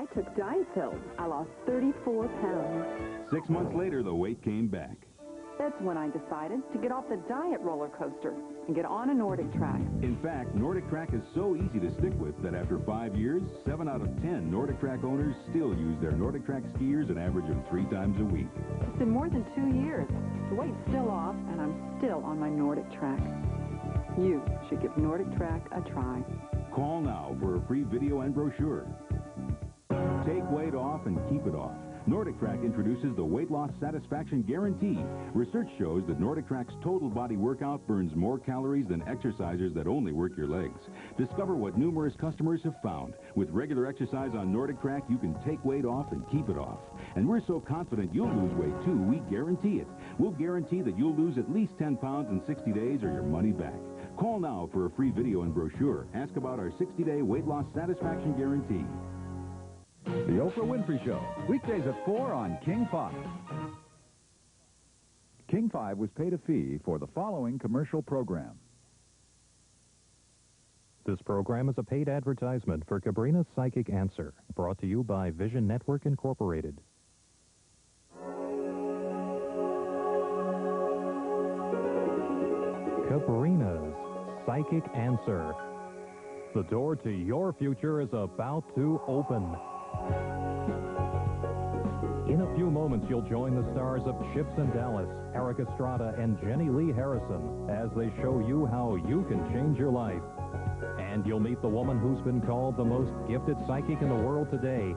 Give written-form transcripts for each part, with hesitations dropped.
I took diet pills. I lost 34 pounds. 6 months later, the weight came back. That's when I decided to get off the diet roller coaster and get on a Nordic Track. In fact, Nordic Track is so easy to stick with that after 5 years, 7 out of 10 Nordic Track owners still use their Nordic Track skiers an average of 3 times a week. It's been more than 2 years. The weight's still off, and I'm still on my Nordic Track. You should give Nordic Track a try. Call now for a free video and brochure. Take weight off and keep it off. Nordic Track introduces the Weight Loss Satisfaction Guarantee. Research shows that Nordic Track's total body workout burns more calories than exercisers that only work your legs. Discover what numerous customers have found. With regular exercise on Nordic Track, you can take weight off and keep it off. And we're so confident you'll lose weight, too, we guarantee it. We'll guarantee that you'll lose at least 10 pounds in 60 days or your money back. Call now for a free video and brochure. Ask about our 60-day Weight Loss Satisfaction Guarantee. The Oprah Winfrey Show, weekdays at 4 on King 5. King 5 was paid a fee for the following commercial program. This program is a paid advertisement for Kebrina's Psychic Answer, brought to you by Vision Network Incorporated. Kebrina's Psychic Answer. The door to your future is about to open. In a few moments, you'll join the stars of Chips and Dallas, Eric Estrada, and Jenny Lee Harrison as they show you how you can change your life. And you'll meet the woman who's been called the most gifted psychic in the world today.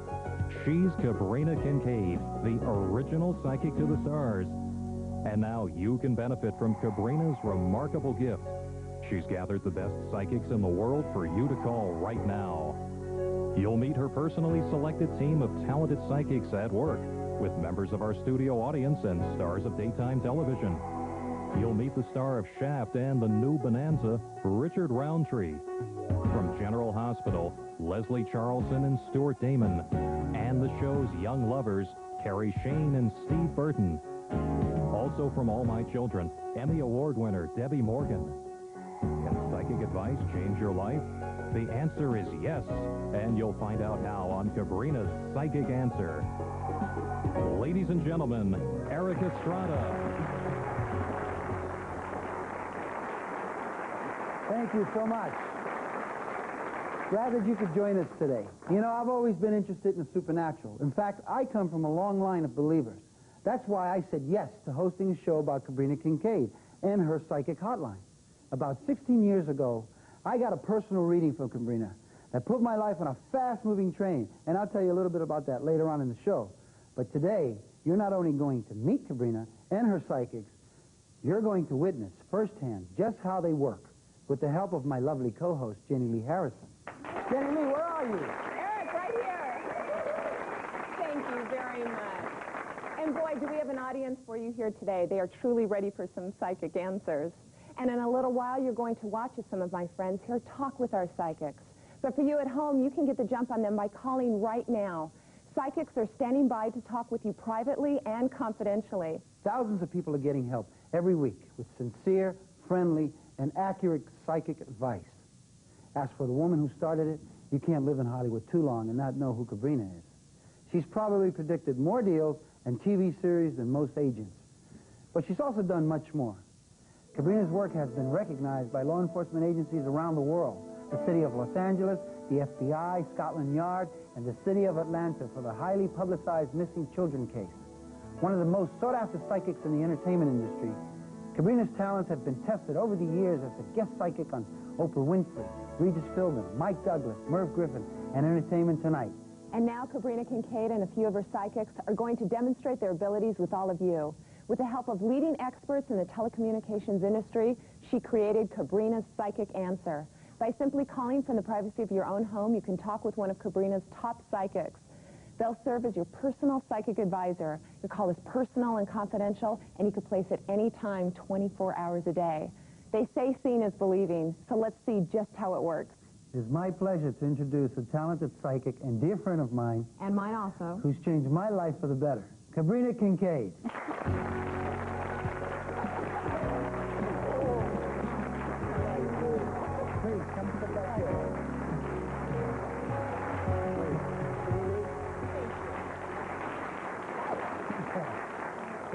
She's Kebrina Kincaid, the original psychic to the stars. And now you can benefit from Kebrina's remarkable gift. She's gathered the best psychics in the world for you to call right now. You'll meet her personally selected team of talented psychics at work, with members of our studio audience and stars of daytime television. You'll meet the star of Shaft and the new Bonanza, Richard Roundtree. From General Hospital, Leslie Charlson and Stuart Damon. And the show's young lovers, Carrie Shane and Steve Burton. Also from All My Children, Emmy Award winner Debbie Morgan. Can psychic advice change your life? The answer is yes, and you'll find out how on Kebrina's Psychic Answer. Ladies and gentlemen, Eric Estrada. Thank you so much. Glad that you could join us today. You know, I've always been interested in the supernatural. In fact, I come from a long line of believers. That's why I said yes to hosting a show about Kebrina Kincaid and her psychic hotline. About 16 years ago, I got a personal reading from Kebrina that put my life on a fast-moving train, and I'll tell you a little bit about that later on in the show. But today, you're not only going to meet Kebrina and her psychics, you're going to witness firsthand just how they work with the help of my lovely co-host, Jenny Lee Harrison. Jenny Lee, where are you? Eric, right here. Thank you very much. And boy, do we have an audience for you here today. They are truly ready for some psychic answers. And in a little while, you're going to watch as some of my friends here talk with our psychics. But for you at home, you can get the jump on them by calling right now. Psychics are standing by to talk with you privately and confidentially. Thousands of people are getting help every week with sincere, friendly, and accurate psychic advice. As for the woman who started it, you can't live in Hollywood too long and not know who Kebrina is. She's probably predicted more deals and TV series than most agents. But she's also done much more. Kebrina's work has been recognized by law enforcement agencies around the world. The city of Los Angeles, the FBI, Scotland Yard, and the city of Atlanta for the highly publicized missing children case. One of the most sought-after psychics in the entertainment industry, Kebrina's talents have been tested over the years as a guest psychic on Oprah Winfrey, Regis Philbin, Mike Douglas, Merv Griffin, and Entertainment Tonight. And now Kebrina Kincaid and a few of her psychics are going to demonstrate their abilities with all of you. With the help of leading experts in the telecommunications industry, she created Kebrina's Psychic Answer. By simply calling from the privacy of your own home, you can talk with one of Kebrina's top psychics. They'll serve as your personal psychic advisor. Your call is personal and confidential, and you can place it any time, 24 hours a day. They say seeing is believing, so let's see just how it works. It is my pleasure to introduce a talented psychic and dear friend of mine. And mine also. Who's changed my life for the better. Kebrina Kincaid. Please, come to the back here.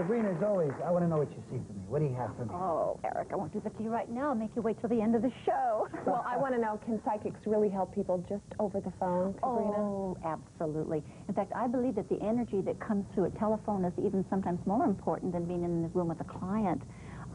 Kebrina, as always, I want to know what you see for me. What do you have for me? Oh, Eric, I won't do that to you right now. I'll make you wait till the end of the show. Well, I want to know, can psychics really help people just over the phone, Kebrina? Oh, absolutely. In fact, I believe that the energy that comes through a telephone is even sometimes more important than being in the room with a client.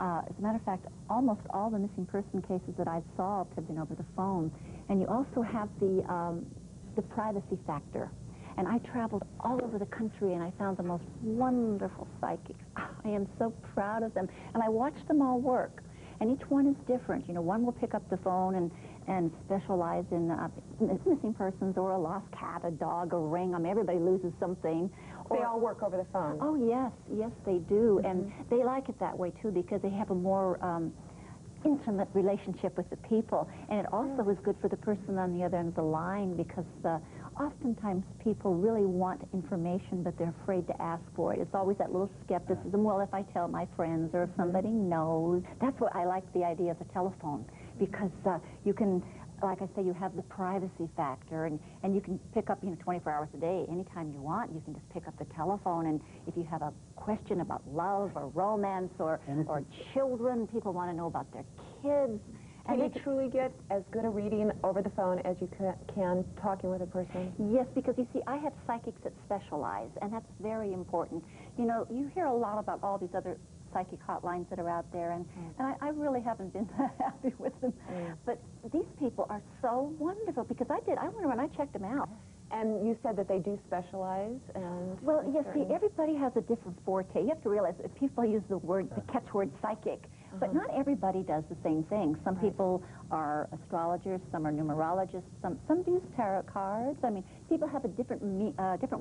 As a matter of fact, almost all the missing person cases that I've solved have been over the phone. And you also have the privacy factor. And I traveled all over the country, and I found the most wonderful psychics. I am so proud of them. And I watched them all work. And each one is different. You know, one will pick up the phone and specialize in missing persons or a lost cat, a dog, a ring. I mean, everybody loses something. They all work over the phone. Oh, yes. Yes, they do. And they like it that way, too, because they have a more intimate relationship with the people. And it also is good for the person on the other end of the line, because oftentimes people really want information, but they're afraid to ask for it. It's always that little skepticism. Well, if I tell my friends or if somebody knows. That's what I like the idea of the telephone, because you can, like I say, you have the privacy factor, and you can pick up, 24 hours a day, anytime you want. You can just pick up the telephone, and if you have a question about love or romance or children, people want to know about their kids. Can you truly get as good a reading over the phone as you can talking with a person? Yes, because you see, I have psychics that specialize, and that's very important. You know, you hear a lot about all these other psychic hotlines that are out there, and I really haven't been that happy with them. But these people are so wonderful, because I went around, I checked them out. And you said that they do specialize, and... Well, yes, see, everybody has a different forte. You have to realize that people use the catchword psychic, but not everybody does the same thing. Some people are astrologers, some are numerologists, some use tarot cards. I mean, people have a different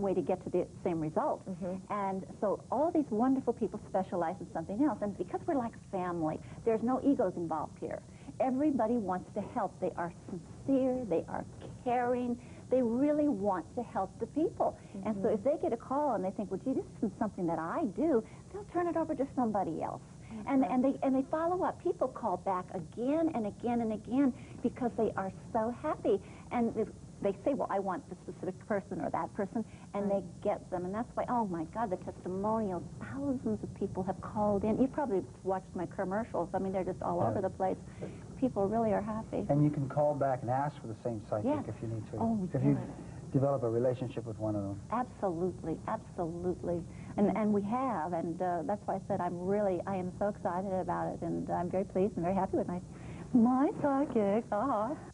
way to get to the same result. And so all these wonderful people specialize in something else. And because we're like family, there's no egos involved here. Everybody wants to help. They are sincere, they are caring, they really want to help the people. And so if they get a call and they think, well, gee, this isn't something that I do, they'll turn it over to somebody else. And they follow up. People call back again and again and again because they are so happy. And they say, well, I want this specific person or that person, and they get them. And that's why, oh, my God, the testimonials, thousands of people have called in. You probably watched my commercials. I mean, they're just all over the place. People really are happy. And you can call back and ask for the same psychic if you need to. Oh, if you develop a relationship with one of them. Absolutely, absolutely. And we have, and that's why I said I am so excited about it, and I'm very pleased and very happy with my psychics.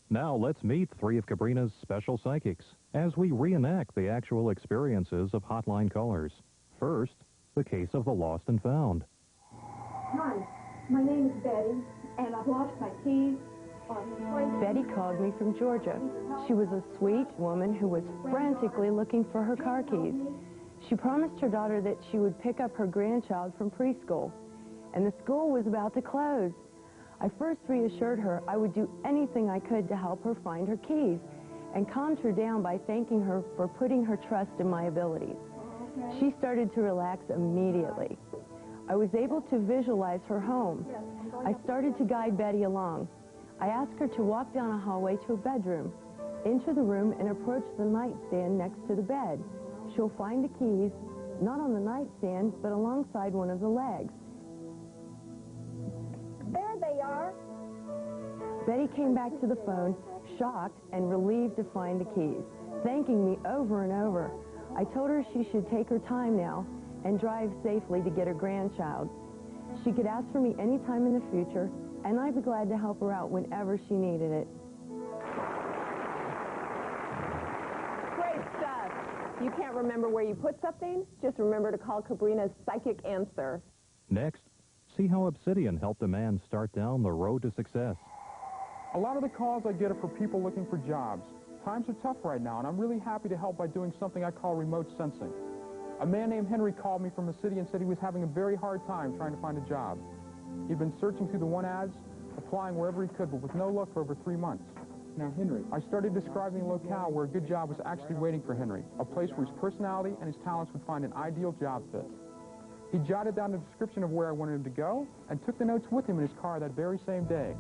Now let's meet three of Kebrina's special psychics as we reenact the actual experiences of Hotline callers. First, the case of the lost and found. Hi, my name is Betty, and I've lost my keys. Betty called me from Georgia. She was a sweet woman who was frantically looking for her car keys. She promised her daughter that she would pick up her grandchild from preschool, and the school was about to close. I first reassured her I would do anything I could to help her find her keys, and calmed her down by thanking her for putting her trust in my abilities. She started to relax immediately. I was able to visualize her home. I started to guide Betty along. I asked her to walk down a hallway to a bedroom, enter the room, and approach the nightstand next to the bed. She'll find the keys, not on the nightstand, but alongside one of the legs. There they are. Betty came back to the phone, shocked and relieved to find the keys, thanking me over and over. I told her she should take her time now and drive safely to get her grandchild. She could ask for me any time in the future, and I'd be glad to help her out whenever she needed it. Great stuff. You can't remember where you put something? Just remember to call Kebrina's Psychic Answer. Next, see how Obsidian helped a man start down the road to success. A lot of the calls I get are for people looking for jobs. Times are tough right now, and I'm really happy to help by doing something I call remote sensing. A man named Henry called me from a city and said he was having a very hard time trying to find a job. He'd been searching through the one ads, applying wherever he could, but with no luck for over 3 months. Now, Henry, I started describing a locale where a good job was actually waiting for Henry, a place where his personality and his talents would find an ideal job fit. He jotted down the description of where I wanted him to go and took the notes with him in his car that very same day.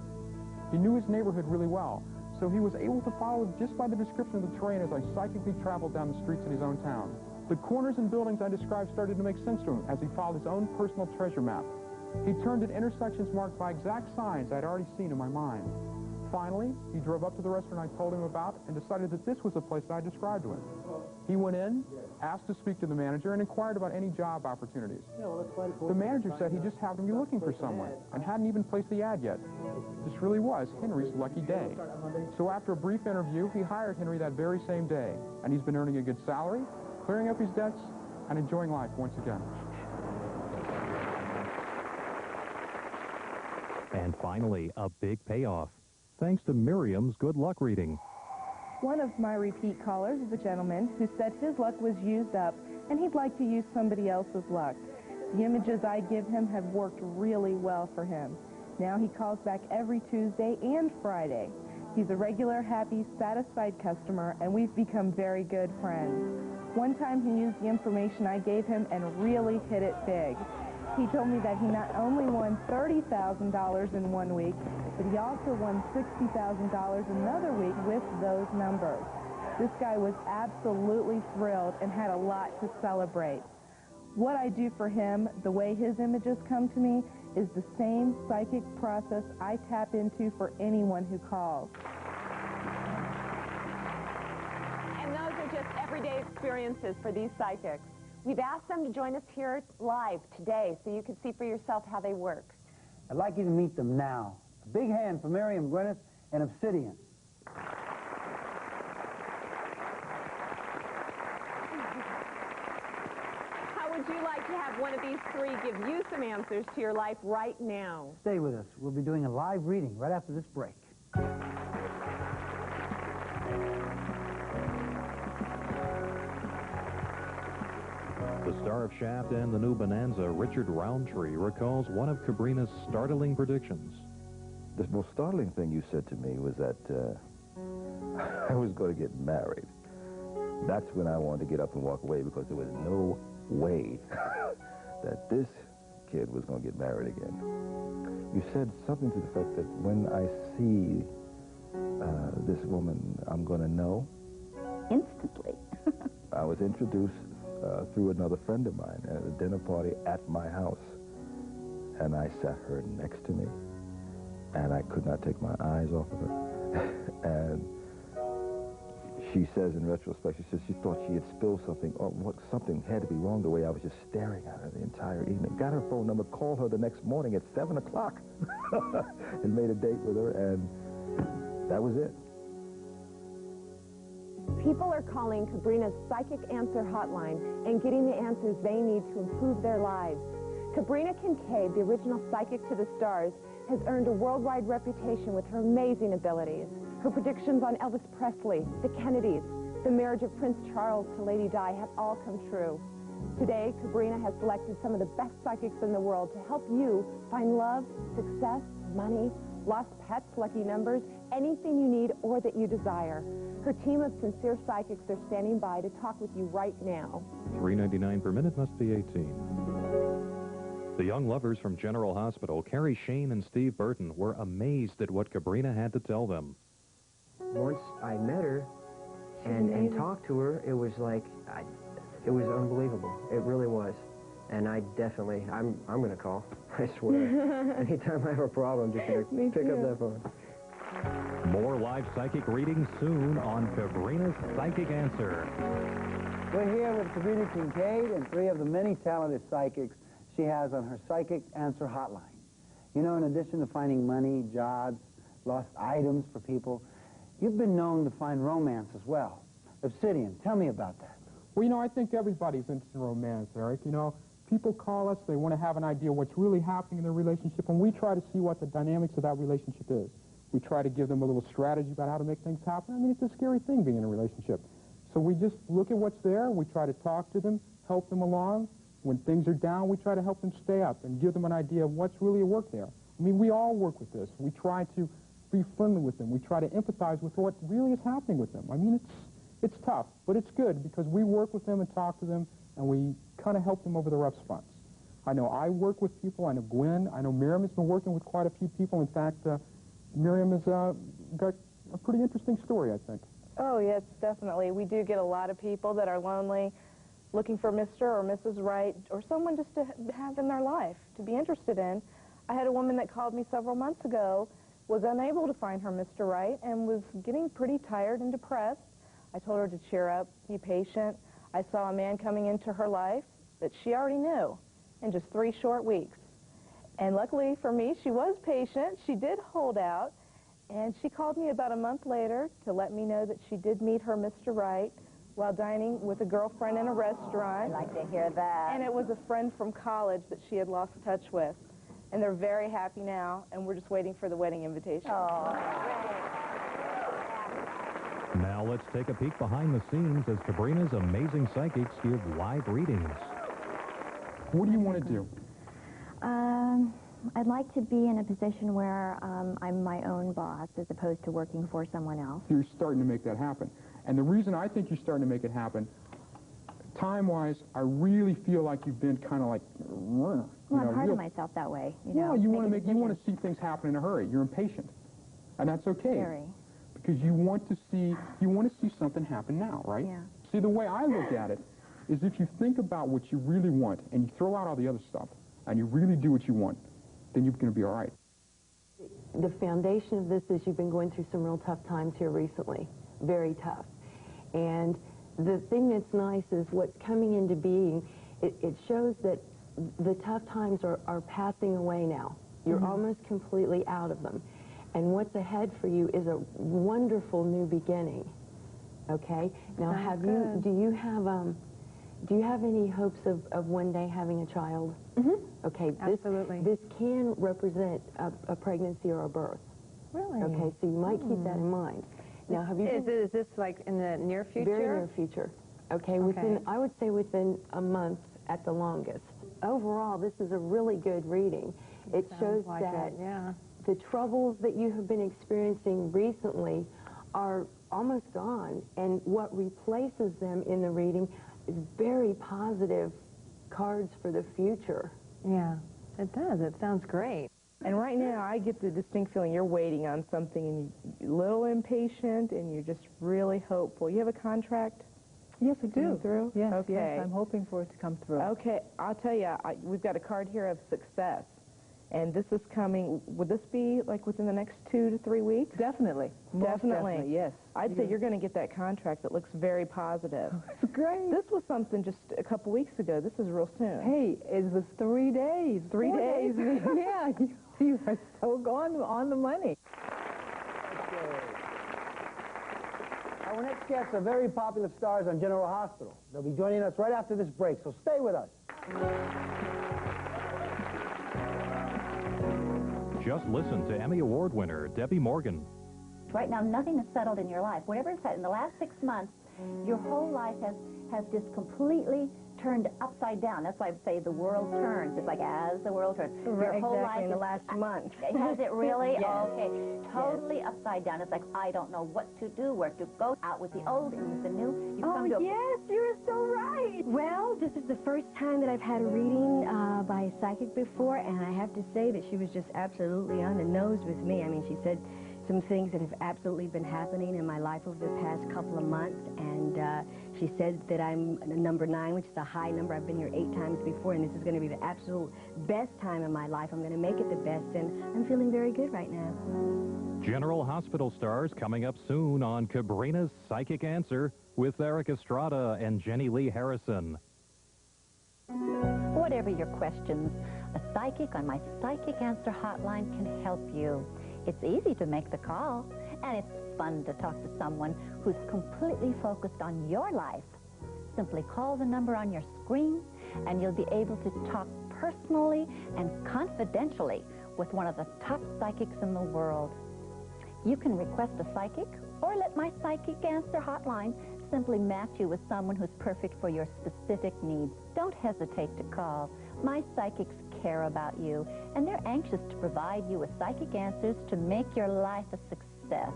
He knew his neighborhood really well, so he was able to follow just by the description of the terrain as I psychically traveled down the streets in his own town. The corners and buildings I described started to make sense to him as he filed his own personal treasure map. He turned at intersections marked by exact signs I'd already seen in my mind. Finally, he drove up to the restaurant I told him about and decided that this was the place that I described to him. He went in, asked to speak to the manager, and inquired about any job opportunities. The manager said he just happened to be looking for someone and hadn't even placed the ad yet. This really was Henry's lucky day. So after a brief interview, he hired Henry that very same day, and he's been earning a good salary, clearing up his debts, and enjoying life once again. And finally, a big payoff, thanks to Miriam's good luck reading. One of my repeat callers is a gentleman who said his luck was used up and he'd like to use somebody else's luck. The images I give him have worked really well for him. Now he calls back every Tuesday and Friday. He's a regular, happy, satisfied customer, and we've become very good friends. One time he used the information I gave him and really hit it big. He told me that he not only won $30,000 in 1 week, but he also won $60,000 another week with those numbers. This guy was absolutely thrilled and had a lot to celebrate. What I do for him, the way his images come to me, is the same psychic process I tap into for anyone who calls. And those are just everyday experiences for these psychics. We've asked them to join us here live today so you can see for yourself how they work. I'd like you to meet them now. A big hand for Miriam Gwyneth and Obsidian. How would you like to have one of these three give you some answers to your life right now? Stay with us. We'll be doing a live reading right after this break. The star of Shaft and the new Bonanza, Richard Roundtree, recalls one of Kebrina's startling predictions. The most startling thing you said to me was that I was going to get married. That's when I wanted to get up and walk away, because there was no way that this kid was going to get married again. You said something to the fact that when I see this woman, I'm going to know. Instantly. I was introduced through another friend of mine at a dinner party at my house, and I sat her next to me, and I could not take my eyes off of her. And she says in retrospect, she says she thought she had spilled something, or something had to be wrong the way I was just staring at her the entire evening. Got her phone number, called her the next morning at 7 o'clock, and made a date with her, and that was it. People are calling Kebrina's Psychic Answer Hotline and getting the answers they need to improve their lives. Kebrina Kincaid, the original psychic to the stars, has earned a worldwide reputation with her amazing abilities. Her predictions on Elvis Presley, the Kennedys, the marriage of Prince Charles to Lady Di have all come true. Today, Kebrina has selected some of the best psychics in the world to help you find love, success, money, lost pets, lucky numbers, anything you need or that you desire. Her team of sincere psychics are standing by to talk with you right now. $3.99 per minute, must be 18. The young lovers from General Hospital, Carrie Shane and Steve Burton, were amazed at what Kebrina had to tell them. Once I met her and talked to her, it was like, it was unbelievable. It really was. And I definitely, I'm going to call, I swear. Anytime I have a problem, just pick up that phone. More live psychic readings soon on Kebrina's Psychic Answer. We're here with Kebrina Kincaid and three of the many talented psychics she has on her Psychic Answer Hotline. You know, in addition to finding money, jobs, lost items for people, you've been known to find romance as well. Obsidian, tell me about that. Well, you know, I think everybody's interested in romance, Eric. You know, people call us, they want to have an idea what's really happening in their relationship, and we try to see what the dynamics of that relationship is. We try to give them a little strategy about how to make things happen. I mean, it's a scary thing being in a relationship. So we just look at what's there, we try to talk to them, help them along. When things are down, we try to help them stay up and give them an idea of what's really at work there. I mean, we all work with this. We try to be friendly with them. We try to empathize with what really is happening with them. I mean, it's tough, but it's good because we work with them and talk to them, and we kind of help them over the rough spots. I know I work with people. I know Gwen. I know Miriam has been working with quite a few people. In fact, Miriam has got a pretty interesting story, I think. Oh, yes, definitely. We do get a lot of people that are lonely, looking for Mr. or Mrs. Right, or someone just to have in their life, to be interested in. I had a woman that called me several months ago, was unable to find her Mr. Right, and was getting pretty tired and depressed. I told her to cheer up, be patient. I saw a man coming into her life that she already knew in just 3 short weeks. And luckily for me, she was patient. She did hold out. And she called me about a month later to let me know that she did meet her Mr. Right while dining with a girlfriend in a restaurant. I like to hear that. And it was a friend from college that she had lost touch with. And they're very happy now, and we're just waiting for the wedding invitation. Oh. Now let's take a peek behind the scenes as Kebrina's amazing psychics give live readings. What do you want to do? I'd like to be in a position where I'm my own boss as opposed to working for someone else. You're starting to make that happen. And the reason I think you're starting to make it happen, time-wise, I really feel like you've been kind of like, Well, I'm hard on myself that way. You want to see things happen in a hurry. You're impatient, and that's okay. Very. Because you want to see something happen now, right? Yeah. See, the way I look at it is if you think about what you really want and you throw out all the other stuff and you really do what you want, then you're going to be all right. The foundation of this is you've been going through some real tough times here recently, very tough. And the thing that's nice is what's coming into being, it shows that the tough times are passing away now. You're almost completely out of them. And what's ahead for you is a wonderful new beginning. Okay? Now, do you have any hopes of one day having a child? Okay, Absolutely. This can represent a pregnancy or a birth. Really? Okay, so you might keep that in mind. Now, have you? Is this like in the near future? Very near future. Okay, I would say within a month at the longest. Overall, this is a really good reading. It shows like that yeah. the troubles that you have been experiencing recently are almost gone, and what replaces them in the reading is very positive cards for the future. Yeah, it does. It sounds great. And right now, I get the distinct feeling you're waiting on something and you're a little impatient and you're just really hopeful. You have a contract? Yes, I do. Through? Yes, okay. yes, I'm hoping for it to come through. Okay, I'll tell you, we've got a card here of success. And this is coming, would this be like within the next 2 to 3 weeks? Definitely. Definitely. Yes. I'd say you're going to get that contract that looks very positive. That's great. This was something just a couple weeks ago. This is real soon. Hey, it was 3 days. 3 days? Yeah, you are so gone on the money. Our next guests are very popular stars on General Hospital. They'll be joining us right after this break, so stay with us. Just listen to Emmy Award winner Debbie Morgan. Right now, nothing is settled in your life. Whatever is said in the last 6 months, your whole life has just completely turned upside down. That's why I say the world turns. It's like as the world turns. Your whole life in the last month. Has it really? Yes. Okay. Totally upside down. It's like, I don't know what to do, where to go, out with the old and with the new. You come to yes, you're so right. Well, this is the first time that I've had a reading by a psychic before, and I have to say that she was just absolutely on the nose with me. I mean, she said some things that have absolutely been happening in my life over the past couple of months, and she said that I'm number 9, which is a high number. I've been here 8 times before, and this is going to be the absolute best time in my life. I'm going to make it the best, and I'm feeling very good right now. General Hospital stars coming up soon on Kebrina's Psychic Answer with Eric Estrada and Jenny Lee Harrison. Whatever your questions, a psychic on my Psychic Answer hotline can help you. It's easy to make the call, and it's fun to talk to someone who's completely focused on your life. Simply call the number on your screen, and you'll be able to talk personally and confidentially with one of the top psychics in the world. You can request a psychic, or let my Psychic Answer hotline simply match you with someone who's perfect for your specific needs. Don't hesitate to call. My psychics care about you, and they're anxious to provide you with psychic answers to make your life a success.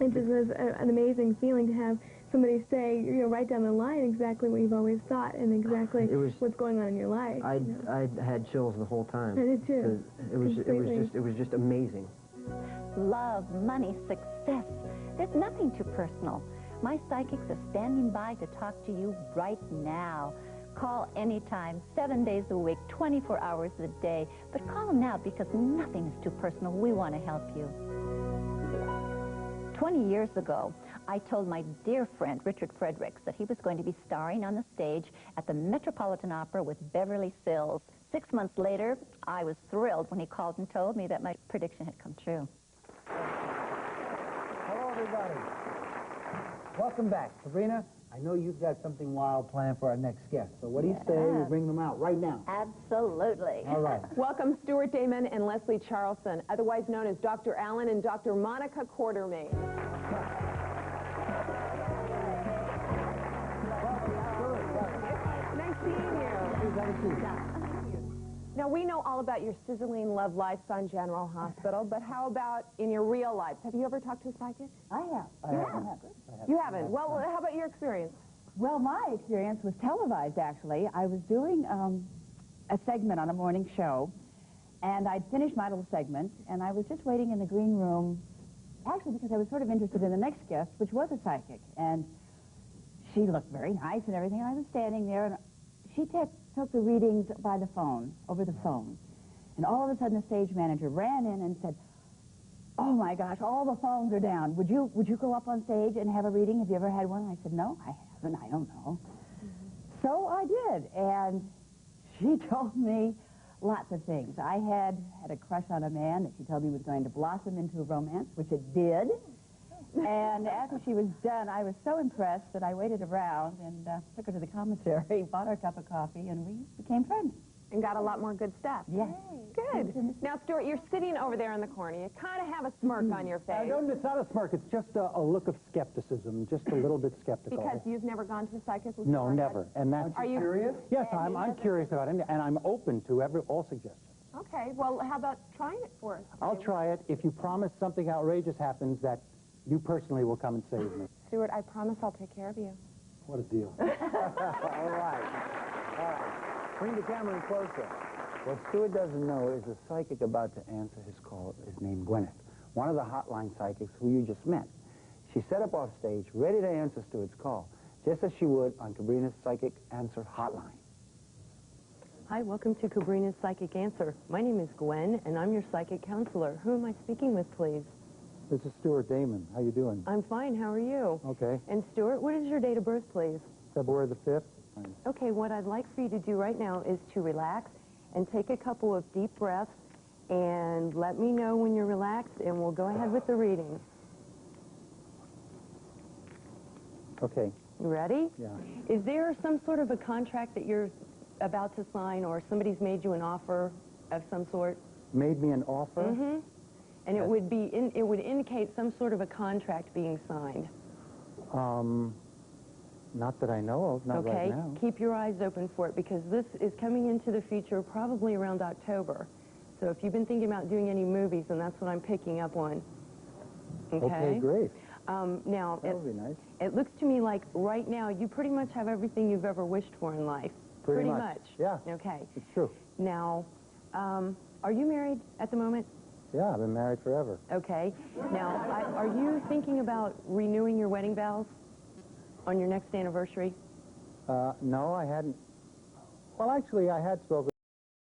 It just was an amazing feeling to have somebody say, right down the line exactly what you've always thought and exactly what's going on in your life. I had chills the whole time. I did too. It was just amazing. Love, money, success. There's nothing too personal. My psychics are standing by to talk to you right now. Call anytime, 7 days a week, 24 hours a day. But call now because nothing is too personal. We want to help you. 20 years ago, I told my dear friend, Richard Fredericks, that he was going to be starring on the stage at the Metropolitan Opera with Beverly Sills. 6 months later, I was thrilled when he called and told me that my prediction had come true. Hello, everybody. Welcome back. Kebrina, I know you've got something wild planned for our next guest. So what do you say we bring them out right now? Absolutely. All right. Welcome Stuart Damon and Leslie Charlson, otherwise known as Dr. Allen and Dr. Monica Quartermain. Nice seeing you. Now, we know all about your sizzling love life on General Hospital, but how about in your real life? Have you ever talked to a psychic? I have. You haven't? Well, how about your experience? Well, my experience was televised, actually. I was doing a segment on a morning show, and I'd finished my little segment, and I was just waiting in the green room, actually because I was sort of interested in the next guest, which was a psychic. And she looked very nice and everything, and I was standing there, and she took the readings by the phone, over the phone. And all of a sudden, the stage manager ran in and said, "Oh, my gosh, all the phones are down. Would you go up on stage and have a reading? Have you ever had one?" And I said, "No, I haven't. I don't know." So I did, and she told me lots of things. I had a crush on a man that she told me was going to blossom into a romance, which it did. And after she was done, I was so impressed that I waited around and took her to the commissary, bought her a cup of coffee, and we became friends. And got a lot more good stuff. Yes. Good. Now, Stuart, you're sitting over there in the corner. You kind of have a smirk on your face. It's not a smirk. It's just a look of skepticism, just a little bit skeptical. Because you've never gone to a psychic before? No, never. And that's... Are you curious? Yes, I'm curious about it, and I'm open to all suggestions. Okay, well, how about trying it for us? I'll try it if you promise something outrageous happens that you personally will come and save me. Stuart, I promise I'll take care of you. What a deal. All right. Bring the camera in closer. What Stuart doesn't know is the psychic about to answer his call is named Gwyneth, one of the hotline psychics who you just met. She's set up off stage, ready to answer Stuart's call, just as she would on Kebrina's Psychic Answer Hotline. Hi, welcome to Kebrina's Psychic Answer. My name is Gwen, and I'm your psychic counselor. Who am I speaking with, please? This is Stuart Damon. How you doing? I'm fine. How are you? Okay. And Stuart, what is your date of birth, please? February the 5th. Okay, what I'd like for you to do right now is to relax and take a couple of deep breaths and let me know when you're relaxed, and we'll go ahead with the reading. Okay. You ready? Yeah. Is there some sort of a contract that you're about to sign, or somebody's made you an offer of some sort? Made me an offer? Mm-hmm. And it would be it would indicate some sort of a contract being signed. Not that I know of, not right now. Okay, keep your eyes open for it, because this is coming into the future probably around October. So if you've been thinking about doing any movies, then that's what I'm picking up on. Okay, great. Now, that would be nice. It looks to me like right now you pretty much have everything you've ever wished for in life. Pretty much. Yeah. Okay. It's true. Now, are you married at the moment? Yeah, I've been married forever. Okay. Now, are you thinking about renewing your wedding vows on your next anniversary? No, I hadn't. Well, actually, I had spoken